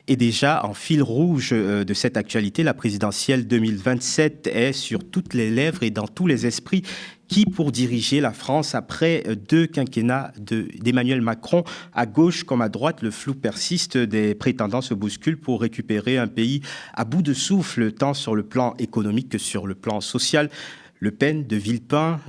Et déjà, en fil rouge de cette actualité, la présidentielle 2027 est sur toutes les lèvres et dans tous les esprits. Qui pour diriger la France après 2 quinquennats d'Emmanuel Macron? À gauche comme à droite, le flou persiste, des prétendants se bousculent pour récupérer un pays à bout de souffle, tant sur le plan économique que sur le plan social. Le Pen, De Villepin,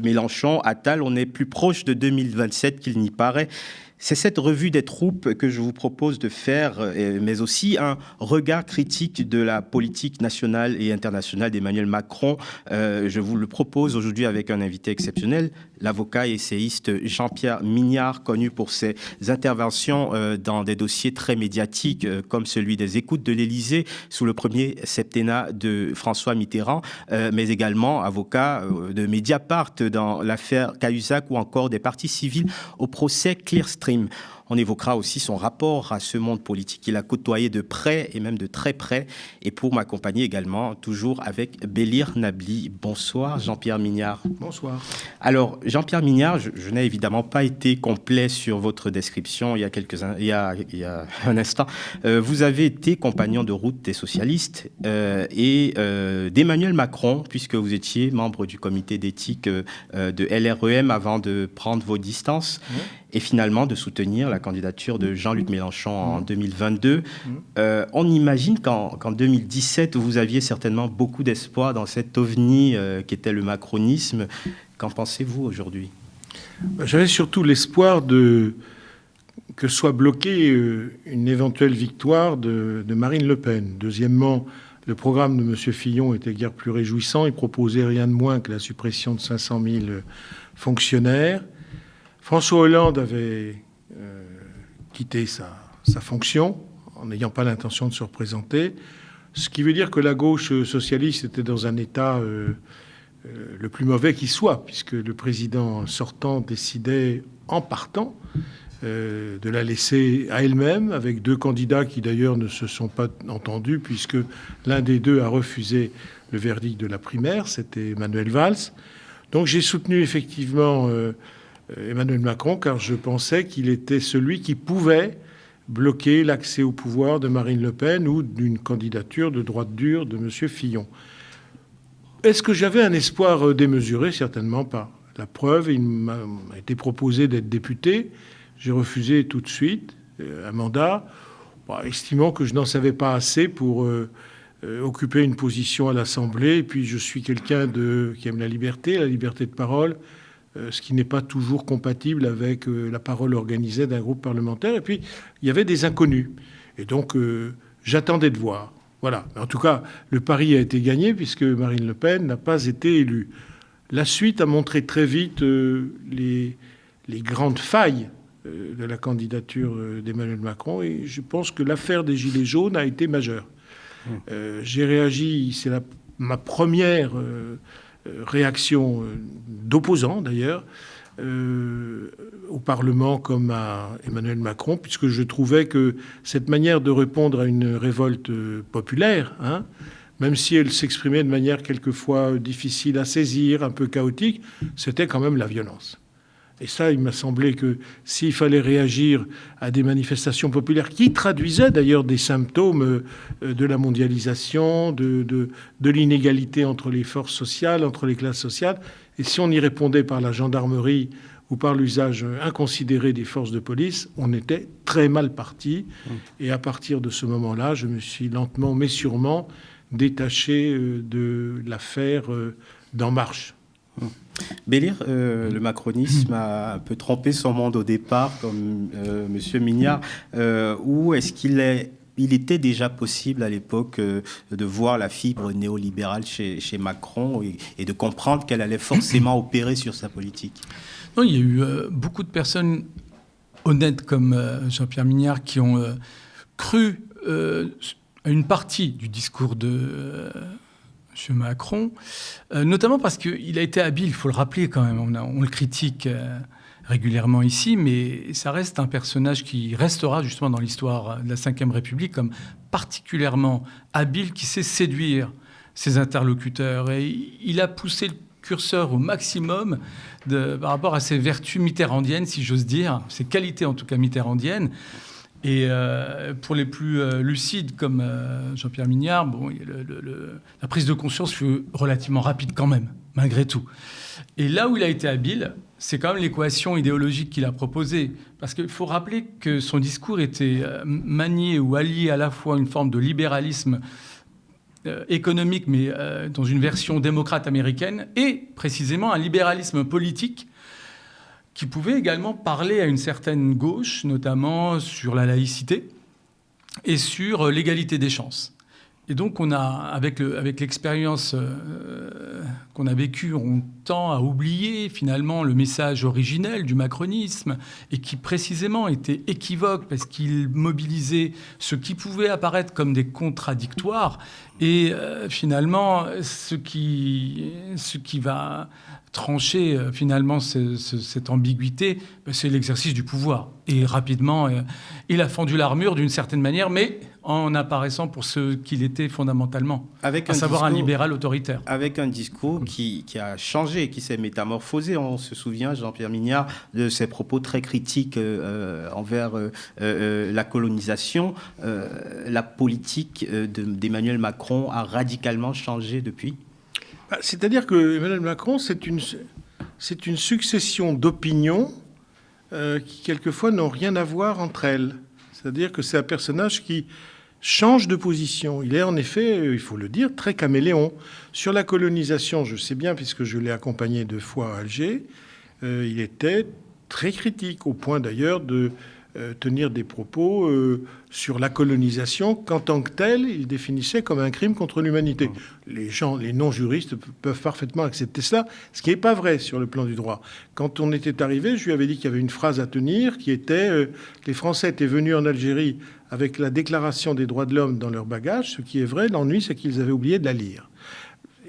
Mélenchon, Attal, on est plus proche de 2027 qu'il n'y paraît. C'est cette revue des troupes que je vous propose de faire, mais aussi un regard critique de la politique nationale et internationale d'Emmanuel Macron. Je vous le propose aujourd'hui avec un invité exceptionnel, l'avocat et essayiste Jean-Pierre Mignard, connu pour ses interventions dans des dossiers très médiatiques, comme celui des écoutes de l'Élysée sous le premier septennat de François Mitterrand, mais également avocat de Mediapart dans l'affaire Cahuzac ou encore des parties civiles au procès Clearstream. On évoquera aussi son rapport à ce monde politique qu'il a côtoyé de près et même de très près. Et pour m'accompagner également, toujours avec Bélir Nabli. Bonsoir Jean-Pierre Mignard. Bonsoir. Alors Jean-Pierre Mignard, je n'ai évidemment pas été complet sur votre description il y a un instant. Vous avez été compagnon de route des socialistes et d'Emmanuel Macron, puisque vous étiez membre du comité d'éthique de LREM avant de prendre vos distances. Et finalement de soutenir la candidature de Jean-Luc Mélenchon en 2022. On imagine qu'en 2017, vous aviez certainement beaucoup d'espoir dans cet ovni qui était le macronisme. Qu'en pensez-vous aujourd'hui? J'avais surtout l'espoir que soit bloquée une éventuelle victoire de Marine Le Pen. Deuxièmement, le programme de M. Fillon était guère plus réjouissant. Il proposait rien de moins que la suppression de 500 000 fonctionnaires. François Hollande avait quitté sa fonction en n'ayant pas l'intention de se représenter, ce qui veut dire que la gauche socialiste était dans un état le plus mauvais qui soit, puisque le président sortant décidait en partant de la laisser à elle-même, avec 2 candidats qui d'ailleurs ne se sont pas entendus, puisque l'un des 2 a refusé le verdict de la primaire, c'était Manuel Valls. Donc j'ai soutenu effectivement Emmanuel Macron, car je pensais qu'il était celui qui pouvait bloquer l'accès au pouvoir de Marine Le Pen ou d'une candidature de droite dure de M. Fillon. Est-ce que j'avais un espoir démesuré? Certainement pas. La preuve, il m'a été proposé d'être député. J'ai refusé tout de suite un mandat, estimant que je n'en savais pas assez pour occuper une position à l'Assemblée. Et puis je suis quelqu'un qui aime la liberté de parole, ce qui n'est pas toujours compatible avec la parole organisée d'un groupe parlementaire. Et puis, il y avait des inconnus. Et donc, j'attendais de voir. Voilà. En tout cas, le pari a été gagné puisque Marine Le Pen n'a pas été élue. La suite a montré très vite les grandes failles de la candidature d'Emmanuel Macron. Et je pense que l'affaire des Gilets jaunes a été majeure. J'ai réagi, c'est ma première réaction d'opposants d'ailleurs au Parlement comme à Emmanuel Macron, puisque je trouvais que cette manière de répondre à une révolte populaire, même si elle s'exprimait de manière quelquefois difficile à saisir, un peu chaotique, c'était quand même la violence. Et ça, il m'a semblé que s'il fallait réagir à des manifestations populaires qui traduisaient d'ailleurs des symptômes de la mondialisation, de l'inégalité entre les forces sociales, entre les classes sociales, et si on y répondait par la gendarmerie ou par l'usage inconsidéré des forces de police, on était très mal parti. Et à partir de ce moment-là, je me suis lentement mais sûrement détaché de l'affaire d'En Marche. Bélir, le macronisme a un peu trompé son monde au départ, comme M. Mignard. Ou est-ce il était déjà possible à l'époque de voir la fibre néolibérale chez Macron et de comprendre qu'elle allait forcément opérer sur sa politique? Non, il y a eu beaucoup de personnes honnêtes comme Jean-Pierre Mignard qui ont cru à une partie du discours de M. Macron, notamment parce qu'il a été habile, il faut le rappeler quand même, on le critique régulièrement ici, mais ça reste un personnage qui restera justement dans l'histoire de la Ve République comme particulièrement habile, qui sait séduire ses interlocuteurs. Et il a poussé le curseur au maximum par rapport à ses vertus mitterrandiennes, si j'ose dire, ses qualités en tout cas mitterrandiennes. Et pour les plus lucides, comme Jean-Pierre Mignard, la prise de conscience fut relativement rapide quand même, malgré tout. Et là où il a été habile, c'est quand même l'équation idéologique qu'il a proposée. Parce qu'il faut rappeler que son discours était manié ou allié à la fois une forme de libéralisme économique, mais dans une version démocrate américaine, et précisément un libéralisme politique qui pouvait également parler à une certaine gauche, notamment sur la laïcité et sur l'égalité des chances. Et donc, on a, avec l'expérience qu'on a vécue, on tend à oublier finalement le message originel du macronisme et qui précisément était équivoque parce qu'il mobilisait ce qui pouvait apparaître comme des contradictoires et finalement ce qui va trancher finalement cette ambiguïté, c'est l'exercice du pouvoir. Et rapidement, il a fendu l'armure d'une certaine manière, mais en apparaissant pour ce qu'il était fondamentalement, à savoir un libéral autoritaire. Avec un discours qui a changé, qui s'est métamorphosé. On se souvient, Jean-Pierre Mignard, de ses propos très critiques envers la colonisation. La politique d'Emmanuel Macron a radicalement changé depuis. C'est-à-dire que Emmanuel Macron, c'est une succession d'opinions qui, quelquefois, n'ont rien à voir entre elles. C'est-à-dire que c'est un personnage qui change de position. Il est en effet, il faut le dire, très caméléon. Sur la colonisation, je sais bien, puisque je l'ai accompagné 2 fois à Alger, il était très critique, au point d'ailleurs de tenir des propos sur la colonisation qu'en tant que telle, il définissait comme un crime contre l'humanité. Les non-juristes peuvent parfaitement accepter cela, ce qui n'est pas vrai sur le plan du droit. Quand on était arrivé, je lui avais dit qu'il y avait une phrase à tenir qui était les Français étaient venus en Algérie avec la Déclaration des droits de l'homme dans leur bagage, ce qui est vrai, l'ennui, c'est qu'ils avaient oublié de la lire.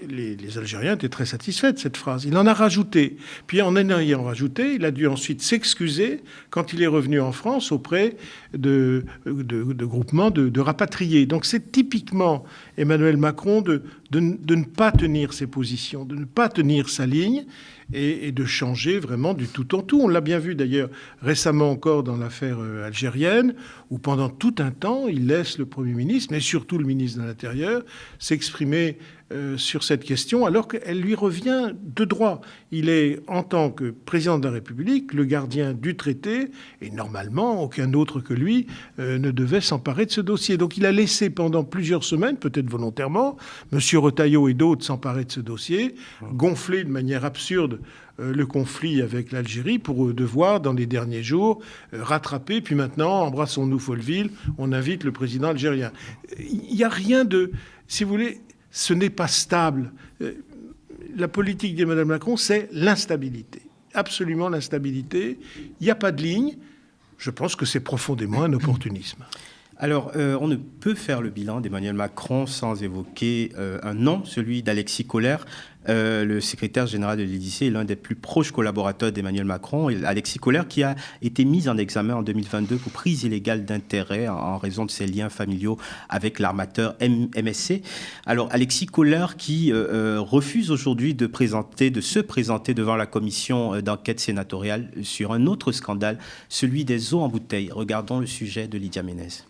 Les Algériens étaient très satisfaits de cette phrase. Il en a rajouté. Puis en ayant rajouté, il a dû ensuite s'excuser quand il est revenu en France auprès de groupements de rapatriés. Donc c'est typiquement Emmanuel Macron de ne pas tenir ses positions, de ne pas tenir sa ligne et de changer vraiment du tout en tout. On l'a bien vu d'ailleurs récemment encore dans l'affaire algérienne, où pendant tout un temps, il laisse le Premier ministre, mais surtout le ministre de l'Intérieur, s'exprimer sur cette question, alors qu'elle lui revient de droit. Il est, en tant que président de la République, le gardien du traité, et normalement, aucun autre que lui ne devait s'emparer de ce dossier. Donc il a laissé pendant plusieurs semaines, peut-être volontairement, M. Retailleau et d'autres s'emparer de ce dossier, gonfler de manière absurde le conflit avec l'Algérie pour devoir, dans les derniers jours, rattraper. Puis maintenant, embrassons-nous Folleville, on invite le président algérien. Il n'y a rien de... Si vous voulez... Ce n'est pas stable. La politique d'Emmanuel Macron, c'est l'instabilité. Absolument l'instabilité. Il n'y a pas de ligne. Je pense que c'est profondément un opportunisme. Alors, on ne peut faire le bilan d'Emmanuel Macron sans évoquer un nom, celui d'Alexis Kohler, le secrétaire général de l'Élysée, l'un des plus proches collaborateurs d'Emmanuel Macron. Alexis Kohler qui a été mis en examen en 2022 pour prise illégale d'intérêt en raison de ses liens familiaux avec l'armateur MSC. Alors, Alexis Kohler qui refuse aujourd'hui de se présenter devant la commission d'enquête sénatoriale sur un autre scandale, celui des eaux en bouteille. Regardons le sujet de Lydia Ménez.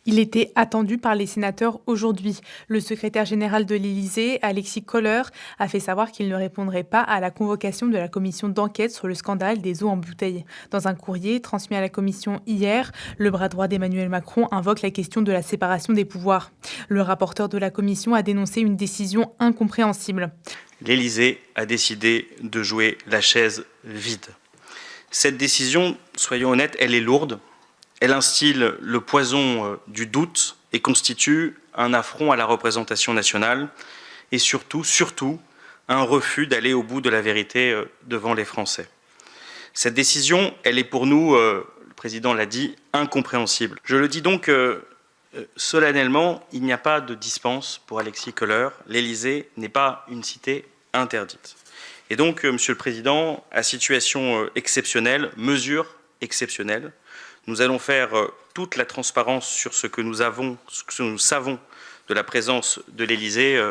Il était attendu par les sénateurs aujourd'hui. Le secrétaire général de l'Élysée, Alexis Kohler, a fait savoir qu'il ne répondrait pas à la convocation de la commission d'enquête sur le scandale des eaux en bouteille. Dans un courrier transmis à la commission hier, le bras droit d'Emmanuel Macron invoque la question de la séparation des pouvoirs. Le rapporteur de la commission a dénoncé une décision incompréhensible. L'Élysée a décidé de jouer la chaise vide. Cette décision, soyons honnêtes, elle est lourde. Elle instille le poison du doute et constitue un affront à la représentation nationale et surtout un refus d'aller au bout de la vérité devant les Français. Cette décision, elle est pour nous, le président l'a dit, incompréhensible. Je le dis donc solennellement, il n'y a pas de dispense pour Alexis Kohler. L'Élysée n'est pas une cité interdite. Et donc, Monsieur le Président, à situation exceptionnelle, mesure exceptionnelle, nous allons faire toute la transparence sur ce que nous savons de la présence de l'Élysée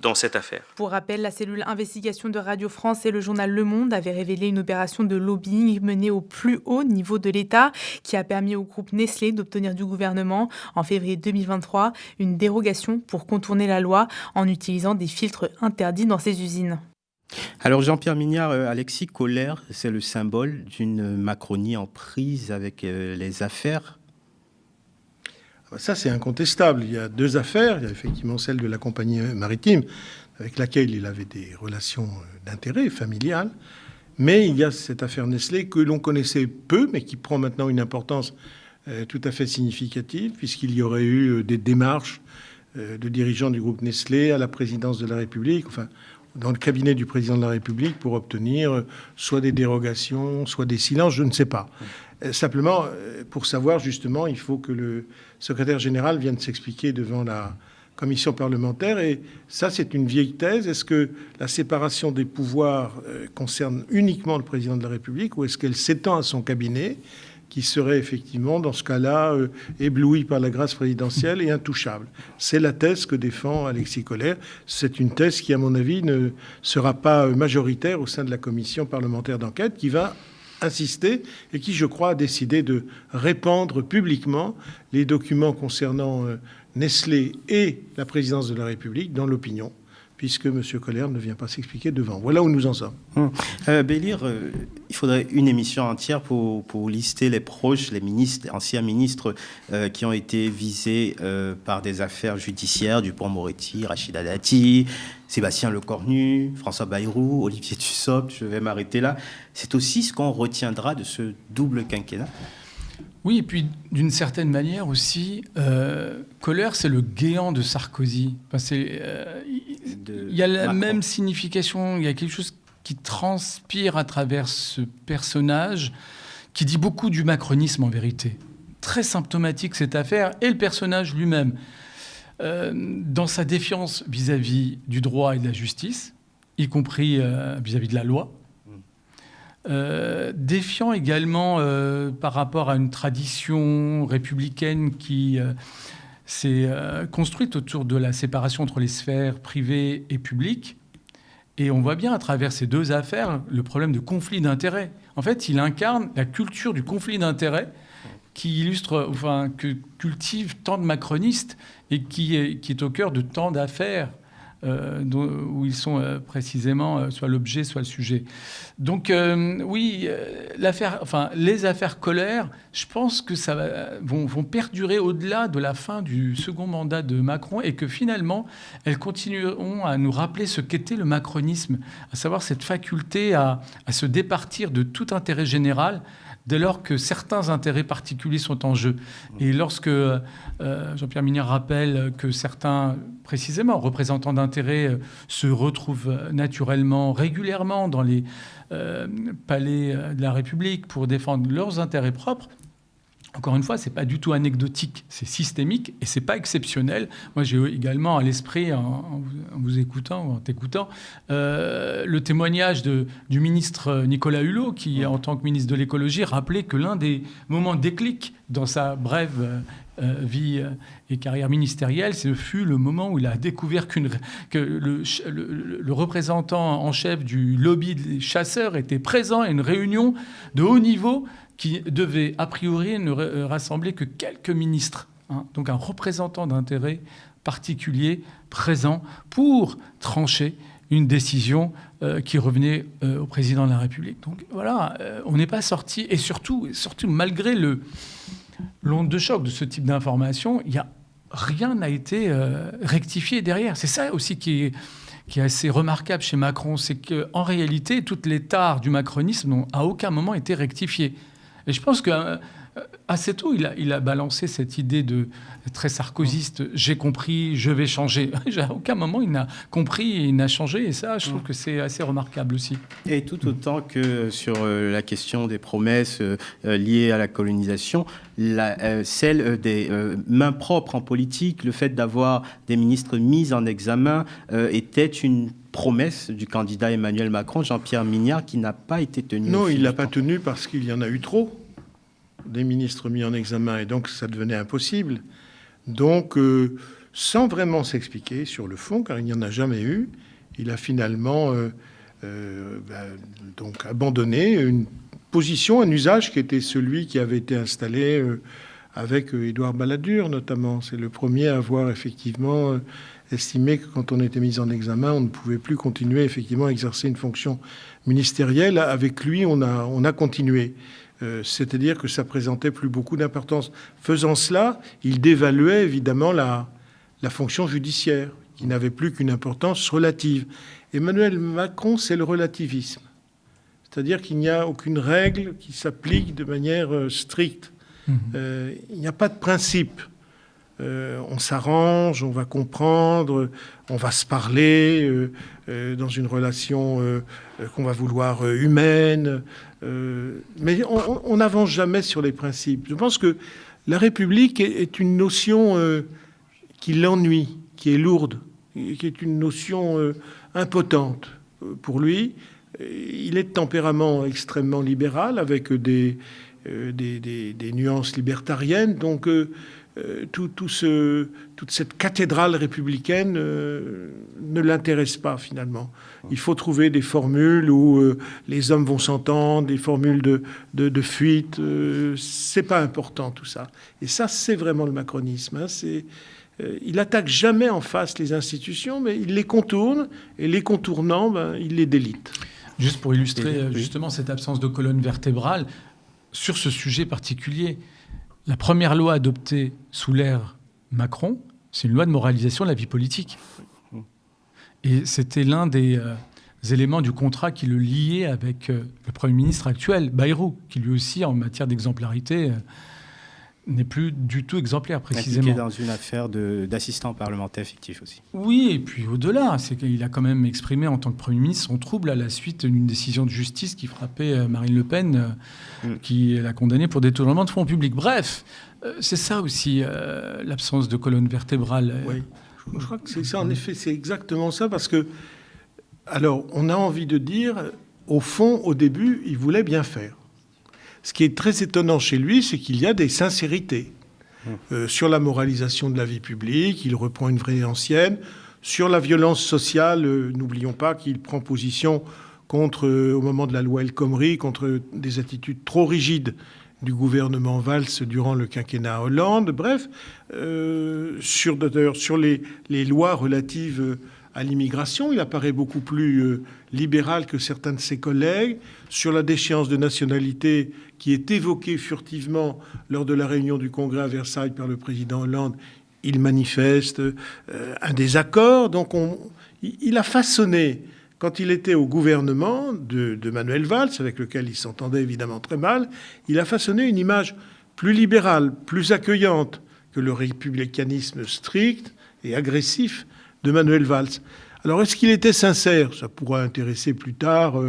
dans cette affaire. Pour rappel, la cellule investigation de Radio France et le journal Le Monde avaient révélé une opération de lobbying menée au plus haut niveau de l'État qui a permis au groupe Nestlé d'obtenir du gouvernement, en février 2023, une dérogation pour contourner la loi en utilisant des filtres interdits dans ces usines. Alors Jean-Pierre Mignard, Alexis Kohler, c'est le symbole d'une Macronie en prise avec les affaires. Ça, c'est incontestable. Il y a deux affaires. Il y a effectivement celle de la compagnie maritime, avec laquelle il avait des relations d'intérêt familiales. Mais il y a cette affaire Nestlé que l'on connaissait peu, mais qui prend maintenant une importance tout à fait significative, puisqu'il y aurait eu des démarches de dirigeants du groupe Nestlé à la présidence de la République, enfin, dans le cabinet du président de la République, pour obtenir soit des dérogations, soit des silences, je ne sais pas. Simplement, pour savoir, justement, il faut que le secrétaire général vienne s'expliquer devant la commission parlementaire. Et ça, c'est une vieille thèse. Est-ce que la séparation des pouvoirs concerne uniquement le président de la République ou est-ce qu'elle s'étend à son cabinet, qui serait effectivement, dans ce cas-là, ébloui par la grâce présidentielle et intouchable? C'est la thèse que défend Alexis Kohler. C'est une thèse qui, à mon avis, ne sera pas majoritaire au sein de la commission parlementaire d'enquête, qui va insister et qui, je crois, a décidé de répandre publiquement les documents concernant Nestlé et la présidence de la République dans l'opinion, puisque M. Kohler ne vient pas s'expliquer devant. Voilà où nous en sommes. Bélir, il faudrait une émission entière pour lister les proches, les ministres, anciens ministres qui ont été visés par des affaires judiciaires, Dupond-Moretti, Rachida Dati, Sébastien Lecornu, François Bayrou, Olivier Dussopt, je vais m'arrêter là. C'est aussi ce qu'on retiendra de ce double quinquennat. Oui, et puis d'une certaine manière aussi, Kohler, c'est le Guéant de Sarkozy. Enfin, il y a la même signification, il y a quelque chose qui transpire à travers ce personnage, qui dit beaucoup du macronisme en vérité. Très symptomatique cette affaire, et le personnage lui-même, dans sa défiance vis-à-vis du droit et de la justice, y compris vis-à-vis de la loi, défiant également par rapport à une tradition républicaine qui s'est construite autour de la séparation entre les sphères privées et publiques. Et on voit bien à travers ces deux affaires le problème de conflit d'intérêts. En fait, il incarne la culture du conflit d'intérêts qui illustre, enfin, que cultive tant de macronistes et qui est au cœur de tant d'affaires où ils sont précisément soit l'objet, soit le sujet. Donc oui, les affaires Kohler, je pense que vont perdurer au-delà de la fin du second mandat de Macron et que finalement, elles continueront à nous rappeler ce qu'était le macronisme, à savoir cette faculté à se départir de tout intérêt général dès lors que certains intérêts particuliers sont en jeu. Et lorsque Jean-Pierre Mignard rappelle que certains, précisément, représentants d'intérêts se retrouvent naturellement, régulièrement dans les palais de la République pour défendre leurs intérêts propres, encore une fois, c'est pas du tout anecdotique, c'est systémique et c'est pas exceptionnel. Moi, j'ai également à l'esprit, en vous écoutant ou en t'écoutant, le témoignage du ministre Nicolas Hulot, qui, en tant que ministre de l'écologie, rappelait que l'un des moments déclic dans sa brève vie et carrière ministérielle, ce fut le moment où il a découvert que le représentant en chef du lobby des chasseurs était présent à une réunion de haut niveau qui devait a priori ne rassembler que quelques ministres. Donc un représentant d'intérêt particulier présent pour trancher une décision qui revenait au président de la République. Donc voilà, on n'est pas sorti, et surtout malgré l'onde de choc de ce type d'information, rien n'a été rectifié derrière. C'est ça aussi qui est assez remarquable chez Macron, c'est qu'en réalité, toutes les tares du macronisme n'ont à aucun moment été rectifiées. Et je pense qu'assez tôt, il a balancé cette idée de très sarkozyste, j'ai compris, je vais changer. À aucun moment, il n'a compris et il n'a changé. Et ça, je trouve que c'est assez remarquable aussi. Et tout autant que sur la question des promesses liées à la colonisation, celle des mains propres en politique, le fait d'avoir des ministres mis en examen était une promesse du candidat Emmanuel Macron, Jean-Pierre Mignard, qui n'a pas été tenue. Non, il ne l'a pas tenue parce qu'il y en a eu trop, des ministres mis en examen, et donc ça devenait impossible. Donc sans vraiment s'expliquer sur le fond, car il n'y en a jamais eu. Il a finalement donc abandonné une position, un usage qui était celui qui avait été installé avec Édouard Balladur notamment. C'est le premier à avoir effectivement estimé que quand on était mis en examen, on ne pouvait plus continuer effectivement à exercer une fonction ministérielle. Avec lui, on a continué. C'est-à-dire que ça présentait plus beaucoup d'importance. Faisant cela, il dévaluait évidemment la fonction judiciaire, qui n'avait plus qu'une importance relative. Emmanuel Macron, c'est le relativisme. C'est-à-dire qu'il n'y a aucune règle qui s'applique de manière stricte. Il n'y a pas de principe. On s'arrange, on va comprendre, on va se parler dans une relation qu'on va vouloir humaine. Mais on n'avance jamais sur les principes. Je pense que la République est une notion qui l'ennuie, qui est lourde, qui est une notion impotente pour lui. Il est de tempérament extrêmement libéral, avec des nuances libertariennes. Donc, toute cette cathédrale républicaine ne l'intéresse pas, finalement. Il faut trouver des formules où les hommes vont s'entendre, des formules de fuite. C'est pas important, tout ça. Et ça, c'est vraiment le macronisme. Il attaque jamais en face les institutions, mais il les contourne, et les contournant, il les délite. Juste pour illustrer justement cette absence de colonne vertébrale, sur ce sujet particulier, la première loi adoptée sous l'ère Macron, c'est une loi de moralisation de la vie politique. Et c'était l'un des éléments du contrat qui le liait avec le Premier ministre actuel, Bayrou, qui lui aussi, en matière d'exemplarité, n'est plus du tout exemplaire, précisément. Impliqué dans une affaire d'assistant parlementaire fictif aussi. Oui, et puis au-delà, c'est qu'il a quand même exprimé en tant que Premier ministre son trouble à la suite d'une décision de justice qui frappait Marine Le Pen, qui l'a condamné pour détournement de fonds publics. Bref, c'est ça aussi, l'absence de colonne vertébrale. Oui, je crois que c'est ça, en effet, c'est exactement ça, parce que, alors, on a envie de dire, au fond, au début, il voulait bien faire. Ce qui est très étonnant chez lui, c'est qu'il y a des sincérités. Sur la moralisation de la vie publique, il reprend une vraie ancienne. Sur la violence sociale, n'oublions pas qu'il prend position contre, au moment de la loi El Khomri, contre des attitudes trop rigides du gouvernement Valls durant le quinquennat Hollande. Bref, sur les lois relatives à l'immigration, il apparaît beaucoup plus libéral que certains de ses collègues. Sur la déchéance de nationalité qui est évoquée furtivement lors de la réunion du Congrès à Versailles par le président Hollande, il manifeste un désaccord. Donc il a façonné, quand il était au gouvernement de Manuel Valls, avec lequel il s'entendait évidemment très mal, il a façonné une image plus libérale, plus accueillante que le républicanisme strict et agressif de Manuel Valls. Alors, est-ce qu'il était sincère ? Ça pourra intéresser plus tard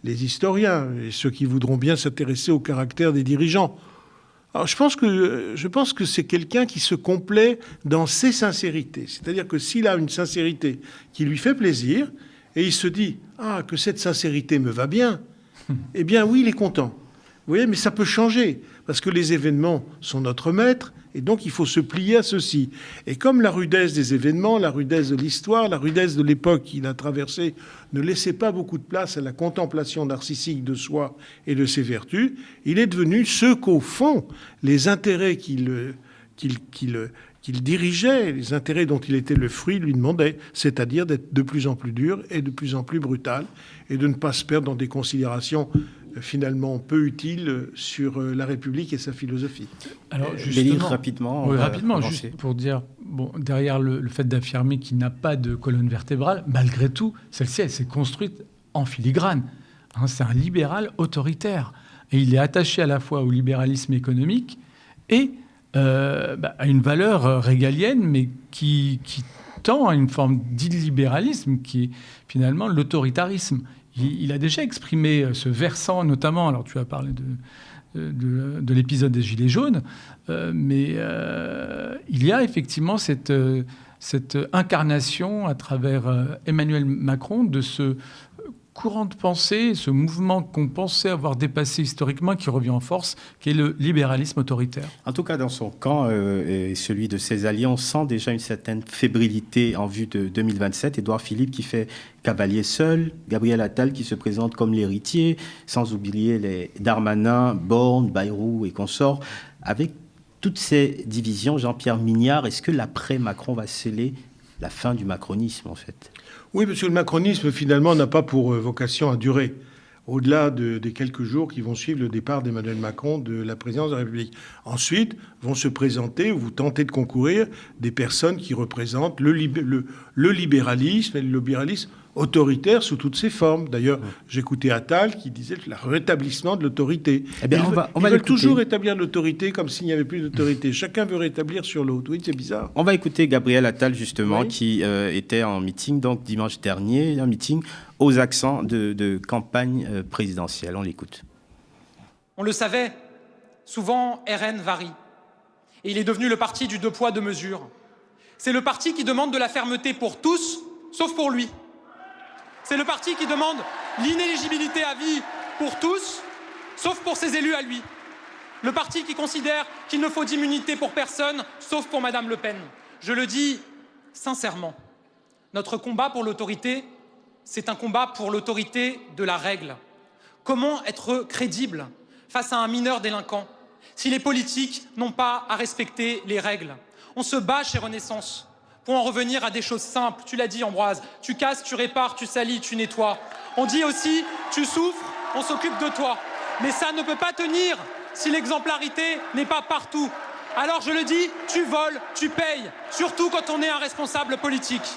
les historiens et ceux qui voudront bien s'intéresser au caractère des dirigeants. Alors, je pense que c'est quelqu'un qui se complaît dans ses sincérités. C'est-à-dire que s'il a une sincérité qui lui fait plaisir, et il se dit « Ah, que cette sincérité me va bien », eh bien oui, il est content. Vous voyez, mais ça peut changer, parce que les événements sont notre maître, et donc il faut se plier à ceci. Et comme la rudesse des événements, la rudesse de l'histoire, la rudesse de l'époque qu'il a traversée ne laissait pas beaucoup de place à la contemplation narcissique de soi et de ses vertus, il est devenu ce qu'au fond, les intérêts qu'il dirigeait, les intérêts dont il était le fruit, lui demandaient, c'est-à-dire d'être de plus en plus dur et de plus en plus brutal, et de ne pas se perdre dans des considérations finalement peu utiles sur la République et sa philosophie. Alors, justement, rapidement, juste pour dire, bon, derrière le fait d'affirmer qu'il n'a pas de colonne vertébrale, malgré tout, celle-ci, elle s'est construite en filigrane. C'est un libéral autoritaire. Et il est attaché à la fois au libéralisme économique et à une valeur régalienne, mais qui tend à une forme d'illibéralisme qui est finalement l'autoritarisme. Il a déjà exprimé ce versant, notamment, alors tu as parlé de l'épisode des Gilets jaunes, mais il y a effectivement cette incarnation à travers Emmanuel Macron de ce courant de pensée, ce mouvement qu'on pensait avoir dépassé historiquement, qui revient en force, qui est le libéralisme autoritaire. En tout cas, dans son camp et celui de ses alliés, on sent déjà une certaine fébrilité en vue de 2027. Édouard Philippe qui fait cavalier seul, Gabriel Attal qui se présente comme l'héritier, sans oublier les Darmanin, Borne, Bayrou et consorts. Avec toutes ces divisions, Jean-Pierre Mignard, est-ce que l'après-Macron va sceller la fin du macronisme, en fait? Oui, parce que le macronisme, finalement, n'a pas pour vocation à durer, au-delà des quelques jours qui vont suivre le départ d'Emmanuel Macron de la présidence de la République. Ensuite, vont se présenter, ou vous tenter de concourir, des personnes qui représentent le libéralisme, et le libéralisme autoritaire sous toutes ses formes. D'ailleurs, j'écoutais Attal qui disait le rétablissement de l'autorité. Eh bien, ils veulent toujours rétablir l'autorité comme s'il n'y avait plus d'autorité. Chacun veut rétablir sur l'autre. Oui, c'est bizarre. On va écouter Gabriel Attal, justement, qui était en meeting, donc dimanche dernier, un meeting aux accents de campagne présidentielle. On l'écoute. On le savait, souvent RN varie. Et il est devenu le parti du deux poids, deux mesures. C'est le parti qui demande de la fermeté pour tous, sauf pour lui. C'est le parti qui demande l'inéligibilité à vie pour tous, sauf pour ses élus à lui. Le parti qui considère qu'il ne faut d'immunité pour personne, sauf pour Madame Le Pen. Je le dis sincèrement, notre combat pour l'autorité, c'est un combat pour l'autorité de la règle. Comment être crédible face à un mineur délinquant si les politiques n'ont pas à respecter les règles? On se bat chez Renaissance pour en revenir à des choses simples. Tu l'as dit, Ambroise, tu casses, tu répares, tu salis, tu nettoies. On dit aussi, tu souffres, on s'occupe de toi. Mais ça ne peut pas tenir si l'exemplarité n'est pas partout. Alors je le dis, tu voles, tu payes, surtout quand on est un responsable politique.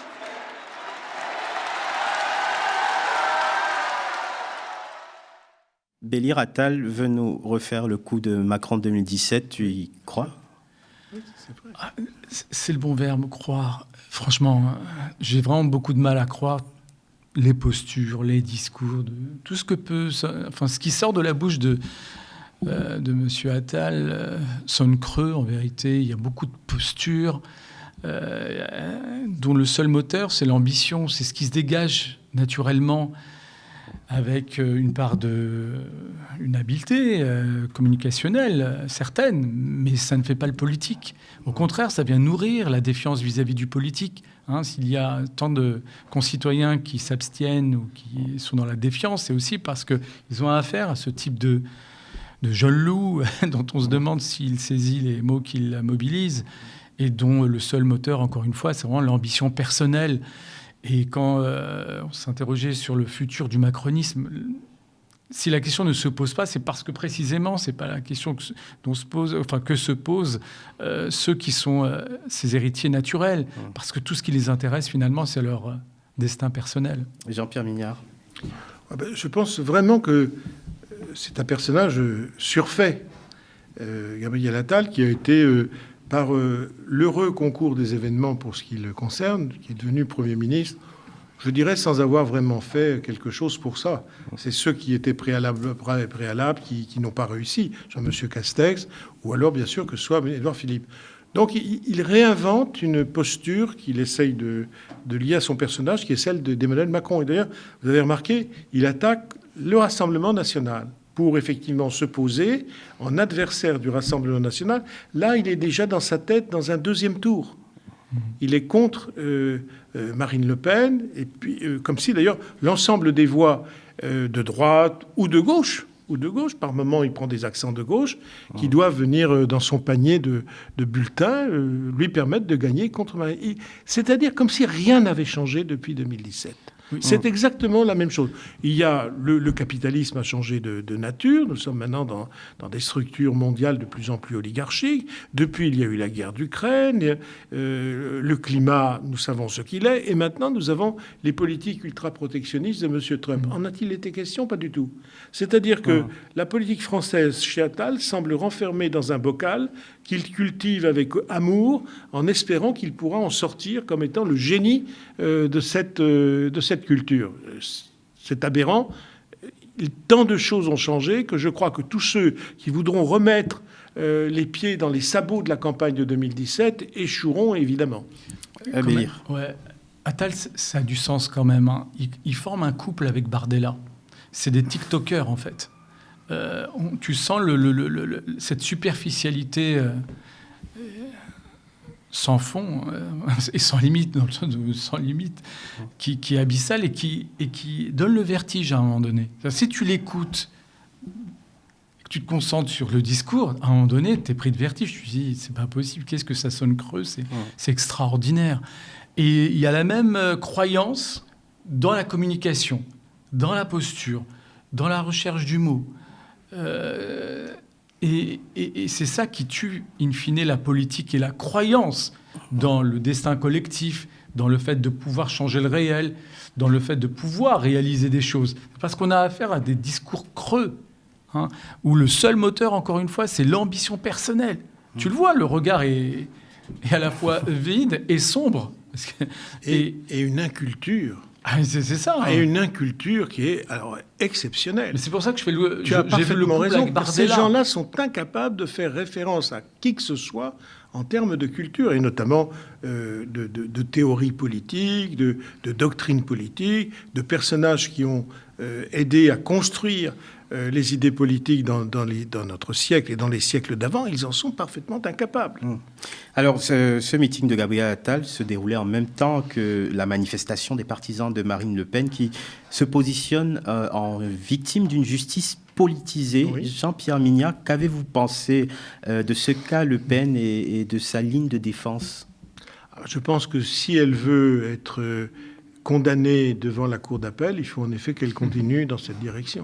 Bélir, Attal veut nous refaire le coup de Macron 2017. Tu y crois? C'est le bon verbe, croire. Franchement, j'ai vraiment beaucoup de mal à croire les postures, les discours, tout ce que peut... Enfin, ce qui sort de la bouche de M. Attal sonne creux, en vérité. Il y a beaucoup de postures dont le seul moteur, c'est l'ambition. C'est ce qui se dégage naturellement avec une part une habileté communicationnelle certaine, mais ça ne fait pas le politique. Au contraire, ça vient nourrir la défiance vis-à-vis du politique. S'il y a tant de concitoyens qui s'abstiennent ou qui sont dans la défiance, c'est aussi parce qu'ils ont affaire à ce type de jeune loup dont on se demande s'il saisit les mots qui la mobilisent et dont le seul moteur, encore une fois, c'est vraiment l'ambition personnelle. Et quand on s'interrogeait sur le futur du macronisme, si la question ne se pose pas, c'est parce que précisément, c'est pas la question que se posent ceux qui sont ses héritiers naturels, parce que tout ce qui les intéresse finalement, c'est leur destin personnel. Jean-Pierre Mignard. Je pense vraiment que c'est un personnage surfait, Gabriel Attal, qui a été par l'heureux concours des événements pour ce qui le concerne, qui est devenu Premier ministre, je dirais sans avoir vraiment fait quelque chose pour ça. C'est ceux qui étaient préalables qui n'ont pas réussi, genre M. Castex, ou alors bien sûr que ce soit Édouard Philippe. Donc il réinvente une posture qu'il essaye de lier à son personnage, qui est celle d'Emmanuel Macron. Et d'ailleurs, vous avez remarqué, il attaque le Rassemblement national pour effectivement se poser en adversaire du Rassemblement national. Là, il est déjà dans sa tête dans un deuxième tour. Il est contre Marine Le Pen, et puis comme si d'ailleurs l'ensemble des voix de droite ou de gauche, par moment il prend des accents de gauche, qui doivent venir dans son panier de bulletins, lui permettre de gagner contre Marine. C'est-à-dire comme si rien n'avait changé depuis 2017. C'est exactement la même chose. Il y a le capitalisme a changé de nature. Nous sommes maintenant dans des structures mondiales de plus en plus oligarchiques. Depuis, il y a eu la guerre d'Ukraine. Le climat, nous savons ce qu'il est. Et maintenant, nous avons les politiques ultra-protectionnistes de M. Trump. En a-t-il été question? Pas du tout. C'est-à-dire que la politique française chez Attal semble renfermée dans un bocal qu'il cultive avec amour, en espérant qu'il pourra en sortir comme étant le génie de cette culture. C'est aberrant. Tant de choses ont changé que je crois que tous ceux qui voudront remettre les pieds dans les sabots de la campagne de 2017 échoueront, évidemment. Attal, ça a du sens quand même. Hein. Il forme un couple avec Bardella. C'est des TikTokers, en fait. Tu sens cette superficialité sans fond et sans limite, dans le sens de sans limite, qui est abyssale et qui donne le vertige à un moment donné. Si tu l'écoutes, que tu te concentres sur le discours, à un moment donné, tu es pris de vertige. Tu te dis, c'est pas possible, qu'est-ce que ça sonne creux, c'est extraordinaire. Et il y a la même croyance dans la communication, dans la posture, dans la recherche du mot. Et c'est ça qui tue, in fine, la politique et la croyance dans le destin collectif, dans le fait de pouvoir changer le réel, dans le fait de pouvoir réaliser des choses. Parce qu'on a affaire à des discours creux, hein, où le seul moteur, encore une fois, c'est l'ambition personnelle. Tu le vois, le regard est à la fois vide et sombre. Et une inculture. Ah, c'est ça. Hein. Et une inculture qui est exceptionnelle. Mais c'est pour ça que Tu as parfaitement raison. Ces Bardella. gens-là sont incapables de faire référence à qui que ce soit en termes de culture, et notamment de théorie politique, de doctrine politique, de personnages qui ont aidé à construire les idées politiques dans notre siècle et dans les siècles d'avant. Ils en sont parfaitement incapables. Alors, ce meeting de Gabriel Attal se déroulait en même temps que la manifestation des partisans de Marine Le Pen qui se positionnent en victime d'une justice politisée. Oui. Jean-Pierre Mignac, qu'avez-vous pensé de ce cas Le Pen et de sa ligne de défense ? Alors, je pense que si elle veut être condamnée devant la cour d'appel, il faut en effet qu'elle continue dans cette direction.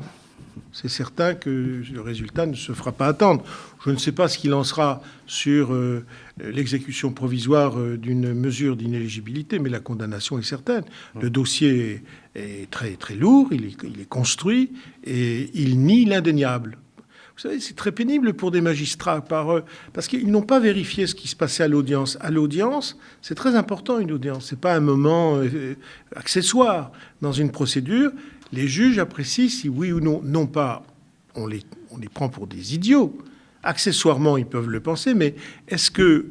C'est certain que le résultat ne se fera pas attendre. Je ne sais pas ce qu'il en sera sur l'exécution provisoire d'une mesure d'inéligibilité, mais la condamnation est certaine. Le dossier est très, très lourd, il est construit et il nie l'indéniable. Vous savez, c'est très pénible pour des magistrats parce qu'ils n'ont pas vérifié ce qui se passait à l'audience. À l'audience, c'est très important une audience. C'est pas un moment accessoire dans une procédure. Les juges apprécient si oui ou non, non pas on les prend pour des idiots. Accessoirement, ils peuvent le penser, mais est-ce que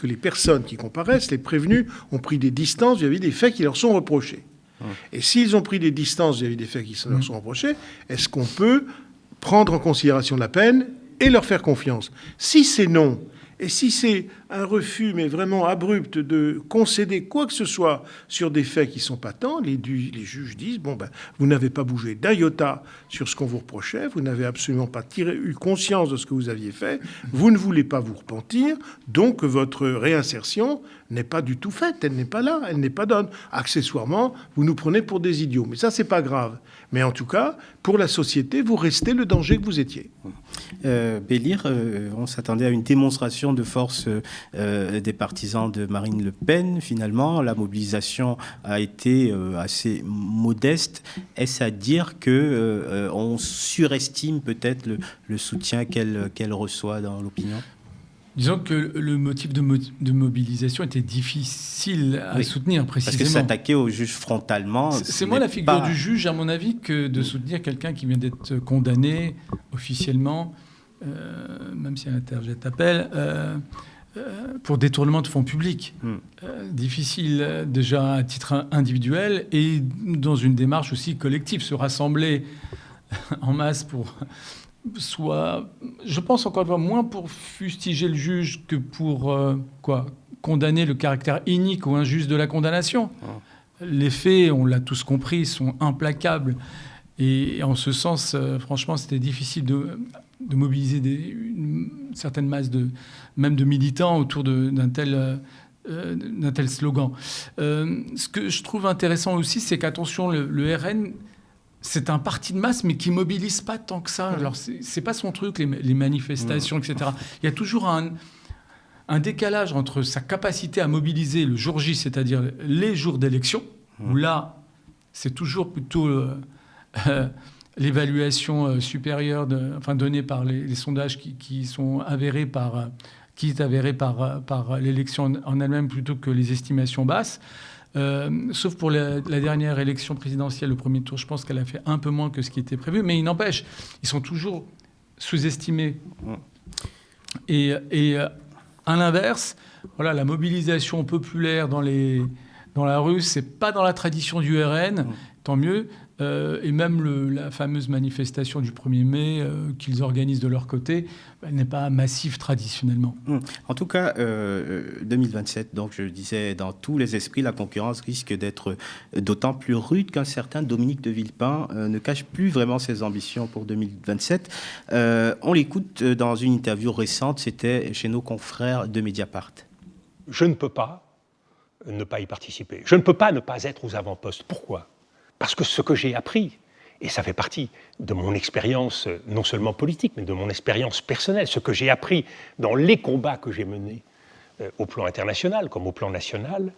les personnes qui comparaissent, les prévenus, ont pris des distances vis-à-vis des faits qui leur sont reprochés ? Et s'ils ont pris des distances vis-à-vis des faits qui leur sont reprochés, est-ce qu'on peut prendre en considération la peine et leur faire confiance ? Si c'est non, et si c'est un refus, mais vraiment abrupt, de concéder quoi que ce soit sur des faits qui sont patents, les juges disent, vous n'avez pas bougé d'un iota sur ce qu'on vous reprochait, vous n'avez absolument pas eu conscience de ce que vous aviez fait, vous ne voulez pas vous repentir, donc votre réinsertion n'est pas du tout faite, elle n'est pas là, elle n'est pas donne. Accessoirement, vous nous prenez pour des idiots. Mais ça, c'est pas grave. Mais en tout cas, pour la société, vous restez le danger que vous étiez. Bélir, on s'attendait à une démonstration de force des partisans de Marine Le Pen. Finalement, la mobilisation a été assez modeste. Est-ce à dire qu'on surestime peut-être le soutien qu'elle reçoit dans l'opinion ? Disons que le motif de mobilisation était difficile à soutenir, précisément. Parce que s'attaquer au juge frontalement... C'est moins la figure du juge, à mon avis, que de soutenir quelqu'un qui vient d'être condamné officiellement, même si un interject appel, pour détournement de fonds publics. Difficile déjà à titre individuel et dans une démarche aussi collective, se rassembler en masse pour... je pense encore une fois, moins pour fustiger le juge que pour condamner le caractère inique ou injuste de la condamnation. Les faits, on l'a tous compris, sont implacables. Et en ce sens, franchement, c'était difficile de mobiliser une certaine masse même de militants autour d'un tel slogan. Ce que je trouve intéressant aussi, c'est qu'attention, le RN... c'est un parti de masse, mais qui ne mobilise pas tant que ça. Alors, c'est pas son truc, les manifestations, etc. Il y a toujours un décalage entre sa capacité à mobiliser le jour J, c'est-à-dire les jours d'élection, où là, c'est toujours plutôt l'évaluation supérieure donnée par les sondages qui sont avérés par l'élection en elle-même plutôt que les estimations basses. Sauf pour la dernière élection présidentielle, le premier tour, je pense qu'elle a fait un peu moins que ce qui était prévu, mais il n'empêche, ils sont toujours sous-estimés. Et à l'inverse, voilà, la mobilisation populaire dans les dans la rue, c'est pas dans la tradition du RN, tant mieux. Et même la fameuse manifestation du 1er mai qu'ils organisent de leur côté, elle n'est pas massive traditionnellement. En tout cas, 2027, donc je disais, dans tous les esprits, la concurrence risque d'être d'autant plus rude qu'un certain Dominique de Villepin ne cache plus vraiment ses ambitions pour 2027. On l'écoute dans une interview récente, c'était chez nos confrères de Mediapart. Je ne peux pas ne pas y participer. Je ne peux pas ne pas être aux avant-postes. Pourquoi ? Parce que ce que j'ai appris, et ça fait partie de mon expérience non seulement politique, mais de mon expérience personnelle, ce que j'ai appris dans les combats que j'ai menés au plan international comme au plan national,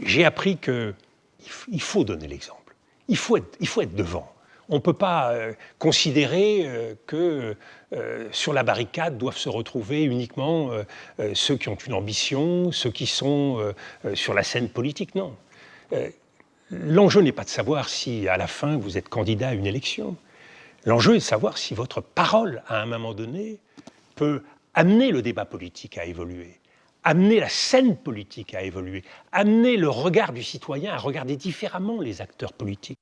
j'ai appris qu'il faut donner l'exemple. Il faut être devant. On ne peut pas considérer que sur la barricade doivent se retrouver uniquement ceux qui ont une ambition, ceux qui sont sur la scène politique. Non. L'enjeu n'est pas de savoir si, à la fin, vous êtes candidat à une élection. L'enjeu est de savoir si votre parole, à un moment donné, peut amener le débat politique à évoluer, amener la scène politique à évoluer, amener le regard du citoyen à regarder différemment les acteurs politiques.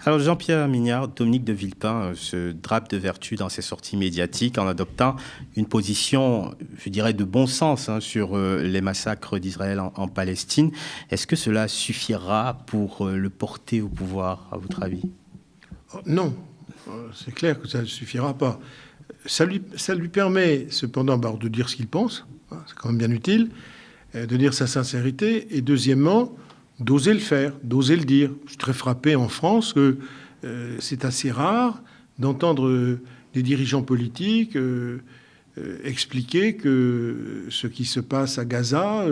Alors Jean-Pierre Mignard, Dominique de Villepin se drape de vertu dans ses sorties médiatiques en adoptant une position, je dirais, de bon sens sur les massacres d'Israël en Palestine. Est-ce que cela suffira pour le porter au pouvoir, à votre avis ? Non, c'est clair que ça ne suffira pas. Ça lui permet cependant de dire ce qu'il pense, c'est quand même bien utile, de dire sa sincérité, et deuxièmement, d'oser le faire, d'oser le dire. Je suis très frappé en France que c'est assez rare d'entendre des dirigeants politiques expliquer que ce qui se passe à Gaza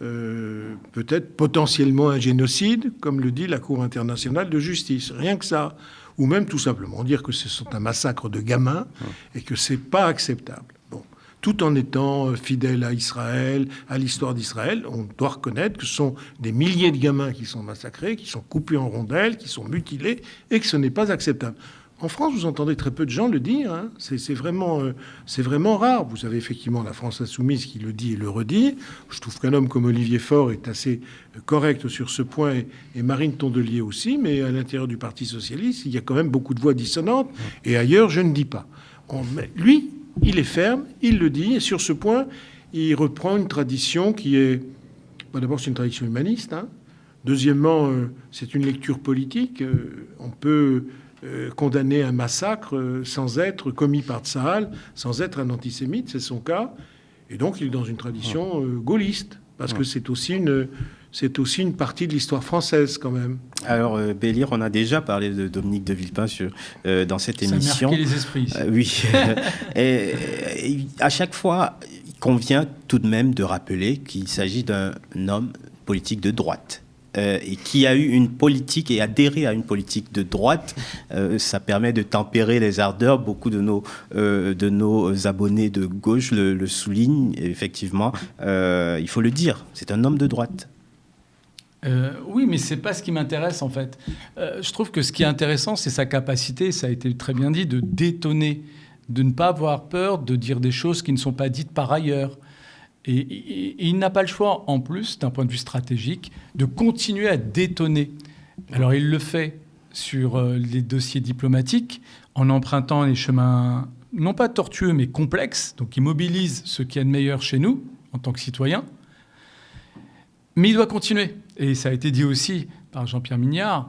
peut être potentiellement un génocide, comme le dit la Cour internationale de justice. Rien que ça. Ou même tout simplement dire que ce sont un massacre de gamins et que c'est pas acceptable. Tout en étant fidèle à Israël, à l'histoire d'Israël, on doit reconnaître que ce sont des milliers de gamins qui sont massacrés, qui sont coupés en rondelles, qui sont mutilés, et que ce n'est pas acceptable. En France, vous entendez très peu de gens le dire. C'est vraiment rare. Vous avez effectivement la France insoumise qui le dit et le redit. Je trouve qu'un homme comme Olivier Faure est assez correct sur ce point, et Marine Tondelier aussi, mais à l'intérieur du Parti socialiste, il y a quand même beaucoup de voix dissonantes, et ailleurs, je ne dis pas. Lui, il est ferme, il le dit, et sur ce point, il reprend une tradition qui est... D'abord, c'est une tradition humaniste. Deuxièmement, c'est une lecture politique. On peut condamner un massacre sans être commis par Tsahal, sans être un antisémite, c'est son cas. Et donc, il est dans une tradition gaulliste, parce que c'est aussi une partie de l'histoire française, quand même. Alors, Bélir, on a déjà parlé de Dominique de Villepin dans cette émission. Ça a marqué les esprits. Oui. et à chaque fois, il convient tout de même de rappeler qu'il s'agit d'un homme politique de droite. Et qui a eu une politique et adhéré à une politique de droite. Ça permet de tempérer les ardeurs. Beaucoup de nos abonnés de gauche le soulignent. Effectivement, il faut le dire, c'est un homme de droite. Oui, mais c'est pas ce qui m'intéresse en fait. Je trouve que ce qui est intéressant, c'est sa capacité, ça a été très bien dit, de détonner, de ne pas avoir peur de dire des choses qui ne sont pas dites par ailleurs. Et il n'a pas le choix, en plus, d'un point de vue stratégique, de continuer à détonner. Alors il le fait sur les dossiers diplomatiques, en empruntant les chemins, non pas tortueux, mais complexes. Donc il mobilise ce qu'il y a de meilleur chez nous, en tant que citoyens. Mais il doit continuer. Et ça a été dit aussi par Jean-Pierre Mignard.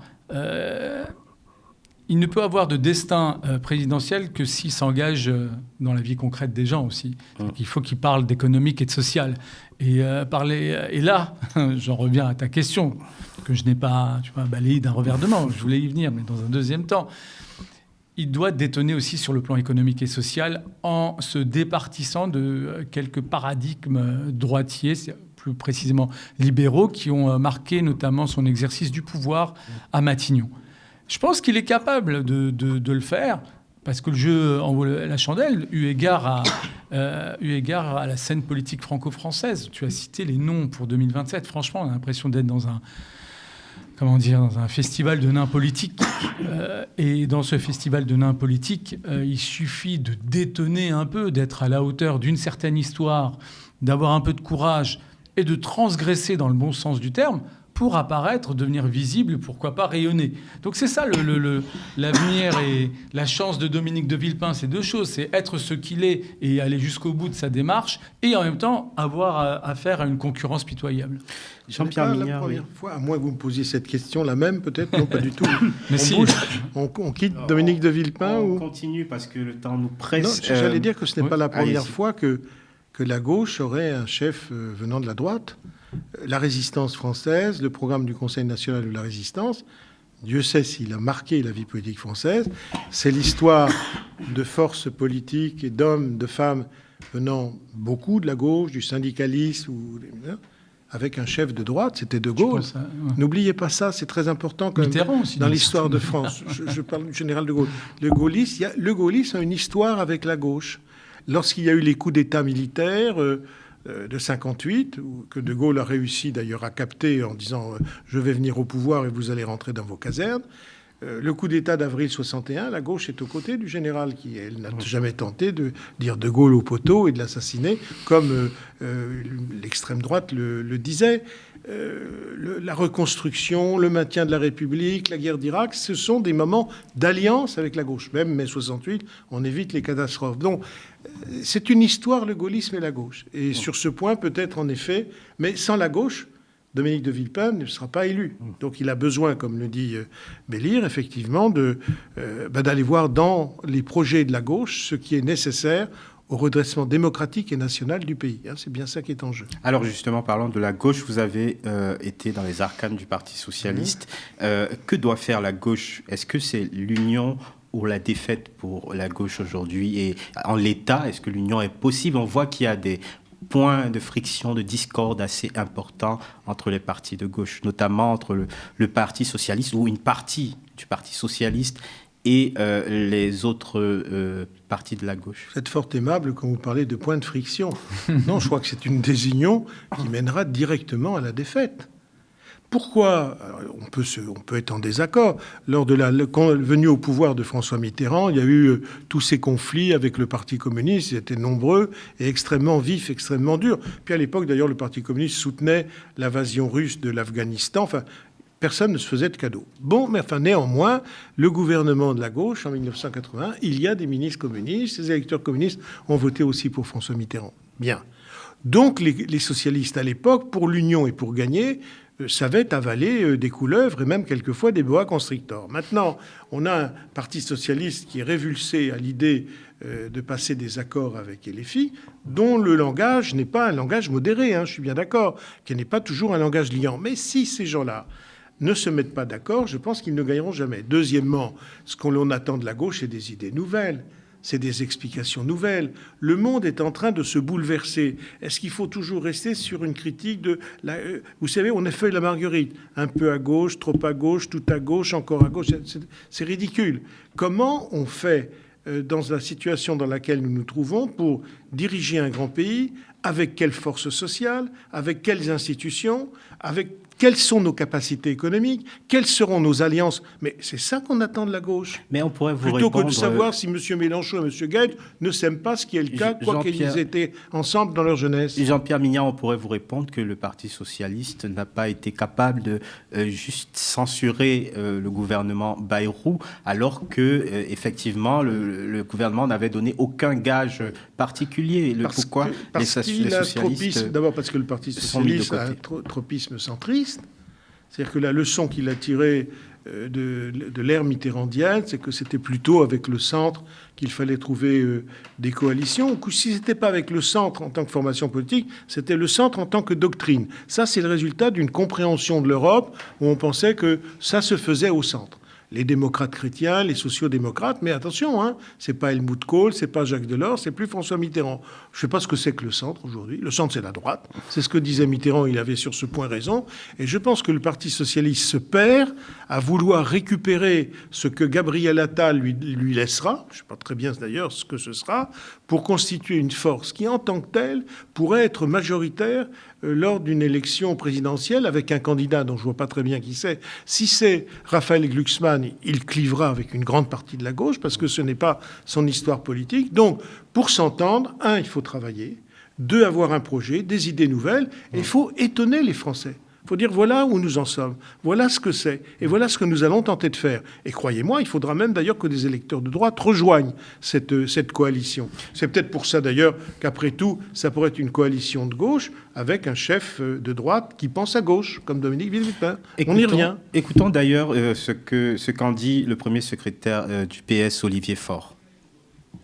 Il ne peut avoir de destin présidentiel que s'il s'engage dans la vie concrète des gens aussi. Donc, il faut qu'il parle d'économique et de social. Et là, j'en reviens à ta question, que je n'ai pas balayé d'un revers de main. Je voulais y venir, mais dans un deuxième temps. Il doit détonner aussi sur le plan économique et social en se départissant de quelques paradigmes droitiers, plus précisément libéraux, qui ont marqué notamment son exercice du pouvoir à Matignon. Je pense qu'il est capable de le faire, parce que le jeu en vaut la chandelle, eu égard à la scène politique franco-française. Tu as cité les noms pour 2027. Franchement, on a l'impression d'être dans un festival de nains politiques. Et dans ce festival de nains politiques, il suffit de détonner un peu, d'être à la hauteur d'une certaine histoire, d'avoir un peu de courage et de transgresser dans le bon sens du terme pour apparaître, devenir visible, pourquoi pas rayonner. Donc c'est ça l'avenir et la chance de Dominique de Villepin, c'est deux choses, c'est être ce qu'il est et aller jusqu'au bout de sa démarche, et en même temps avoir affaire à une concurrence pitoyable. Jean-Pierre Mignard, la première fois, à moins que vous me posiez cette question, la même peut-être, non pas du tout. Mais on quitte Dominique de Villepin on ou... continue parce que le temps nous presse. Non, j'allais dire que ce n'est pas la première allez-y. fois que la gauche aurait un chef venant de la droite. La résistance française, le programme du Conseil national de la résistance, Dieu sait s'il a marqué la vie politique française. C'est l'histoire de forces politiques et d'hommes, de femmes venant beaucoup de la gauche, du syndicalisme, avec un chef de droite, c'était De Gaulle. Ça, ouais. N'oubliez pas ça, c'est très important quand même aussi, dans l'histoire de France. Je parle du général de Gaulle. Le gaullisme a une histoire avec la gauche. Lorsqu'il y a eu les coups d'État militaires de 58, que De Gaulle a réussi d'ailleurs à capter en disant je vais venir au pouvoir et vous allez rentrer dans vos casernes. Le coup d'État d'avril 61, la gauche est aux côtés du général qui, elle, n'a jamais tenté de dire De Gaulle au poteau et de l'assassiner, comme l'extrême droite le disait. La reconstruction, le maintien de la République, la guerre d'Irak, ce sont des moments d'alliance avec la gauche. Même mai 68, on évite les catastrophes. Donc, c'est une histoire, le gaullisme et la gauche. Et sur ce point, peut-être en effet, mais sans la gauche, Dominique de Villepin ne sera pas élu. Donc il a besoin, comme le dit Bélire, effectivement, d'aller voir dans les projets de la gauche ce qui est nécessaire au redressement démocratique et national du pays. C'est bien ça qui est en jeu. Alors justement, parlant de la gauche, vous avez été dans les arcanes du Parti socialiste. Que doit faire la gauche? Est-ce que c'est l'union ou la défaite pour la gauche aujourd'hui? Et en l'état, est-ce que l'union est possible? On voit qu'il y a des points de friction, de discorde assez importants entre les partis de gauche, notamment entre le Parti socialiste ou une partie du Parti socialiste et les autres partis de la gauche. Vous êtes fort aimable quand vous parlez de points de friction. Non, je crois que c'est une désunion qui mènera directement à la défaite. Pourquoi? On peut être en désaccord. Lors de la venue au pouvoir de François Mitterrand, il y a eu tous ces conflits avec le Parti communiste. Ils étaient nombreux et extrêmement vifs, extrêmement durs. Puis à l'époque, d'ailleurs, le Parti communiste soutenait l'invasion russe de l'Afghanistan. Enfin, personne ne se faisait de cadeaux. Bon, mais enfin, néanmoins, le gouvernement de la gauche, en 1980, il y a des ministres communistes. Les électeurs communistes ont voté aussi pour François Mitterrand. Bien. Donc, les socialistes, à l'époque, pour l'union et pour gagner, savaient avaler des couleuvres et même quelquefois des boa constrictors. Maintenant, on a un Parti socialiste qui est révulsé à l'idée de passer des accords avec LFI, dont le langage n'est pas un langage modéré, je suis bien d'accord, qui n'est pas toujours un langage liant. Mais si ces gens-là ne se mettent pas d'accord, je pense qu'ils ne gagneront jamais. Deuxièmement, ce qu'on attend de la gauche, c'est des idées nouvelles. C'est des explications nouvelles. Le monde est en train de se bouleverser. Est-ce qu'il faut toujours rester sur une critique de... vous savez, on a fait la marguerite. Un peu à gauche, trop à gauche, tout à gauche, encore à gauche. C'est ridicule. Comment on fait dans la situation dans laquelle nous nous trouvons pour diriger un grand pays? Avec quelles forces sociales? Avec quelles institutions? Quelles sont nos capacités économiques? Quelles seront nos alliances? Mais c'est ça qu'on attend de la gauche. Mais on pourrait vous Plutôt répondre... que de savoir si M. Mélenchon et M. Guedes ne s'aiment pas, ce qui est le cas, quoi qu'ils étaient ensemble dans leur jeunesse. Jean-Pierre Mignard, on pourrait vous répondre que le Parti socialiste n'a pas été capable de juste censurer le gouvernement Bayrou, alors que effectivement le gouvernement n'avait donné aucun gage particulier. Pourquoi les socialistes... D'abord parce que le Parti socialiste a un tropisme centriste. C'est-à-dire que la leçon qu'il a tirée de l'ère mitterrandienne, c'est que c'était plutôt avec le centre qu'il fallait trouver des coalitions. Ou si ce n'était pas avec le centre en tant que formation politique, c'était le centre en tant que doctrine. Ça, c'est le résultat d'une compréhension de l'Europe où on pensait que ça se faisait au centre. Les démocrates chrétiens, les sociaux-démocrates, mais attention, c'est pas Helmut Kohl, c'est pas Jacques Delors, c'est plus François Mitterrand. Je sais pas ce que c'est que le centre aujourd'hui. Le centre, c'est la droite. C'est ce que disait Mitterrand, il avait sur ce point raison. Et je pense que le Parti socialiste se perd à vouloir récupérer ce que Gabriel Attal lui laissera, je sais pas très bien d'ailleurs ce que ce sera, pour constituer une force qui, en tant que telle, pourrait être majoritaire lors d'une élection présidentielle avec un candidat dont je vois pas très bien qui c'est. Si c'est Raphaël Glucksmann, il clivera avec une grande partie de la gauche parce que ce n'est pas son histoire politique. Donc, pour s'entendre, il faut travailler. 2, avoir un projet, des idées nouvelles. Et il faut étonner les Français. Il faut dire voilà où nous en sommes, voilà ce que c'est, et voilà ce que nous allons tenter de faire. Et croyez-moi, il faudra même d'ailleurs que des électeurs de droite rejoignent cette coalition. C'est peut-être pour ça d'ailleurs qu'après tout, ça pourrait être une coalition de gauche avec un chef de droite qui pense à gauche, comme Dominique Villepin. On y revient. Écoutons d'ailleurs ce qu'en dit le premier secrétaire du PS, Olivier Faure.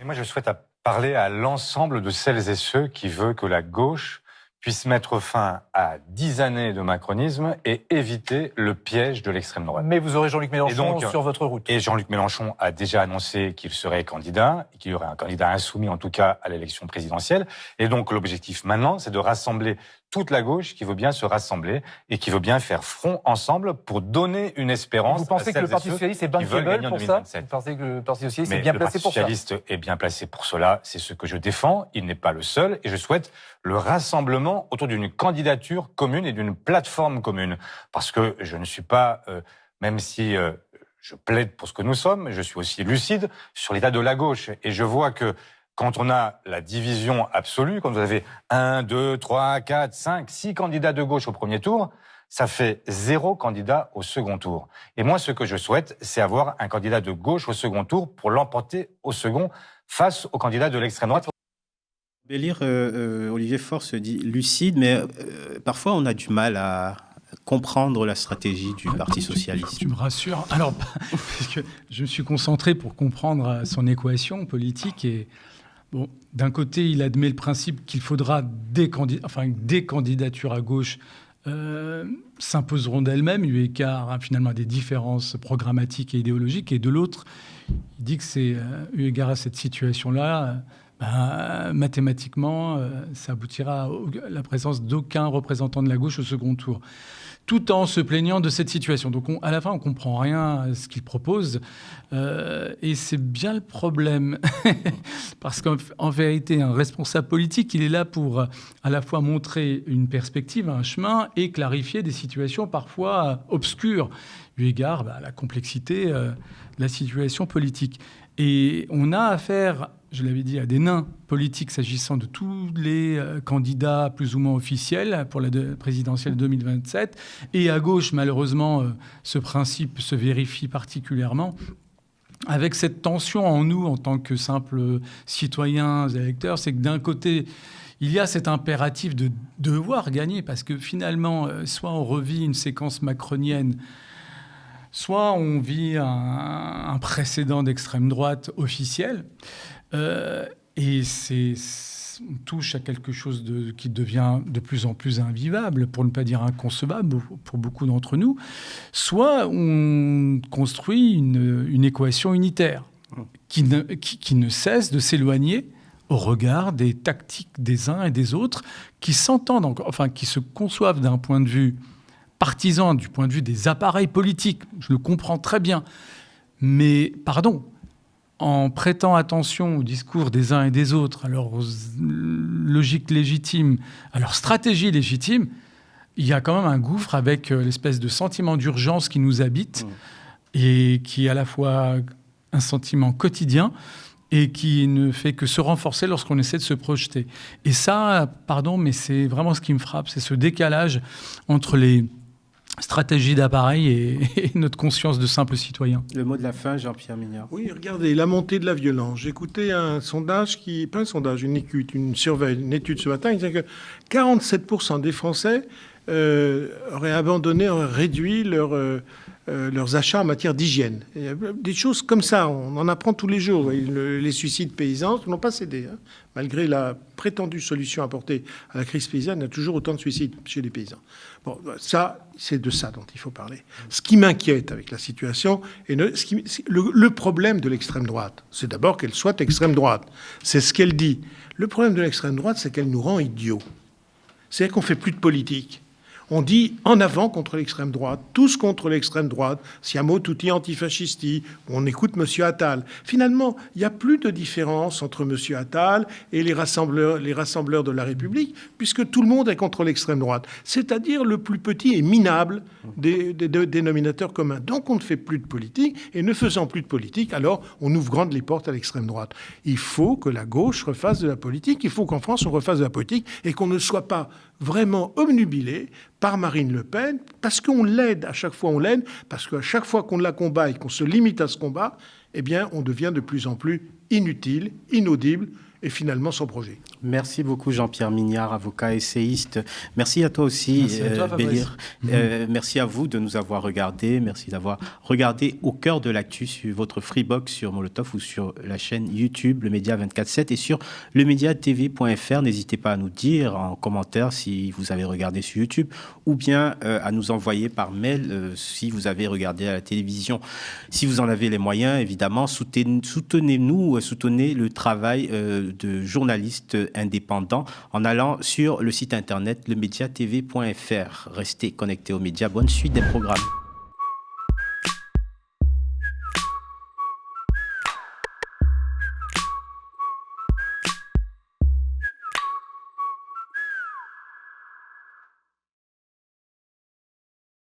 Et moi, je souhaite parler à l'ensemble de celles et ceux qui veulent que la gauche puisse mettre fin à 10 années de macronisme et éviter le piège de l'extrême droite. Mais vous aurez Jean-Luc Mélenchon sur votre route. Et Jean-Luc Mélenchon a déjà annoncé qu'il serait candidat, qu'il y aurait un candidat insoumis en tout cas à l'élection présidentielle. Et donc l'objectif maintenant, c'est de rassembler toute la gauche qui veut bien se rassembler et qui veut bien faire front ensemble pour donner une espérance. Vous pensez que le Parti socialiste est bankable pour ça? Vous pensez que le Parti socialiste est bien placé pour ça? Le Parti socialiste est bien placé pour cela. C'est ce que je défends. Il n'est pas le seul. Et je souhaite le rassemblement autour d'une candidature commune et d'une plateforme commune. Parce que je ne suis pas, même si je plaide pour ce que nous sommes, je suis aussi lucide sur l'état de la gauche. Et je vois que quand on a la division absolue, quand vous avez 1, 2, 3, 4, 5, 6 candidats de gauche au premier tour, ça fait 0 candidat au second tour. Et moi, ce que je souhaite, c'est avoir un candidat de gauche au second tour pour l'emporter au second face au candidat de l'extrême droite. Lire, Olivier Faure se dit lucide, mais parfois on a du mal à comprendre la stratégie du Parti socialiste. Tu me rassures. Alors, parce que je me suis concentré pour comprendre son équation politique et bon, d'un côté, il admet le principe qu'il faudra des candidatures à gauche s'imposeront d'elles-mêmes, eu égard finalement à des différences programmatiques et idéologiques, et de l'autre, il dit que c'est eu égard à cette situation-là. Mathématiquement, ça aboutira à la présence d'aucun représentant de la gauche au second tour, tout en se plaignant de cette situation. Donc à la fin, on ne comprend rien à ce qu'il propose, et c'est bien le problème, parce qu'en vérité, un responsable politique, il est là pour à la fois montrer une perspective, un chemin, et clarifier des situations parfois obscures, eu égard à la complexité de la situation politique. Et on a affaire, je l'avais dit, à des nains politiques s'agissant de tous les candidats plus ou moins officiels pour la présidentielle 2027. Et à gauche, malheureusement, ce principe se vérifie particulièrement avec cette tension en nous, en tant que simples citoyens électeurs. C'est que d'un côté, il y a cet impératif de devoir gagner, parce que finalement, soit on revit une séquence macronienne, soit on vit un précédent d'extrême droite officiel, et on touche à quelque chose qui devient de plus en plus invivable, pour ne pas dire inconcevable pour beaucoup d'entre nous, soit on construit une équation unitaire qui ne cesse de s'éloigner au regard des tactiques des uns et des autres, qui s'entendent, enfin qui se conçoivent d'un point de vue partisan, du point de vue des appareils politiques. Je le comprends très bien. Mais, en prêtant attention au discours des uns et des autres, à leurs logiques légitimes, à leur stratégie légitime, il y a quand même un gouffre avec l'espèce de sentiment d'urgence qui nous habite et qui est à la fois un sentiment quotidien et qui ne fait que se renforcer lorsqu'on essaie de se projeter. Et ça, mais c'est vraiment ce qui me frappe, c'est ce décalage entre les stratégie d'appareil et notre conscience de simple citoyen. Le mot de la fin, Jean-Pierre Mignard. Oui, regardez, la montée de la violence. J'écoutais un sondage une étude ce matin, qui disait que 47% des Français auraient abandonné, auraient réduit leurs achats en matière d'hygiène. Des choses comme ça, on en apprend tous les jours. Les suicides paysans n'ont pas cédé. Malgré la prétendue solution apportée à la crise paysanne, il y a toujours autant de suicides chez les paysans. Bon, ça, c'est de ça dont il faut parler. Ce qui m'inquiète avec la situation, le problème de l'extrême droite, c'est d'abord qu'elle soit extrême droite. C'est ce qu'elle dit. Le problème de l'extrême droite, c'est qu'elle nous rend idiots. C'est-à-dire qu'on ne fait plus de politique. On dit en avant contre l'extrême droite, tous contre l'extrême droite, siamo tutti antifascisti, on écoute M. Attal. Finalement, il n'y a plus de différence entre M. Attal et les rassembleurs de la République, puisque tout le monde est contre l'extrême droite. C'est-à-dire le plus petit et minable des dénominateurs communs. Donc on ne fait plus de politique, et ne faisant plus de politique, alors on ouvre grandes les portes à l'extrême droite. Il faut que la gauche refasse de la politique, il faut qu'en France on refasse de la politique, et qu'on ne soit pas vraiment obnubilé par Marine Le Pen, parce qu'on l'aide, à chaque fois on l'aide, parce qu'à chaque fois qu'on la combat et qu'on se limite à ce combat, eh bien on devient de plus en plus inutile, inaudible, et finalement sans projet. Merci beaucoup Jean-Pierre Mignard, avocat essayiste. Merci à toi aussi, Bélir. Merci à vous de nous avoir regardés. Merci d'avoir regardé Au cœur de l'actu sur votre Freebox sur Molotov ou sur la chaîne YouTube, le Média 24/7 et sur lemediatv.fr. N'hésitez pas à nous dire en commentaire si vous avez regardé sur YouTube ou bien à nous envoyer par mail si vous avez regardé à la télévision. Si vous en avez les moyens, évidemment, soutenez-nous, soutenez le travail de journalistes indépendants en allant sur le site internet lemediatv.fr. Restez connectés aux médias. Bonne suite des programmes.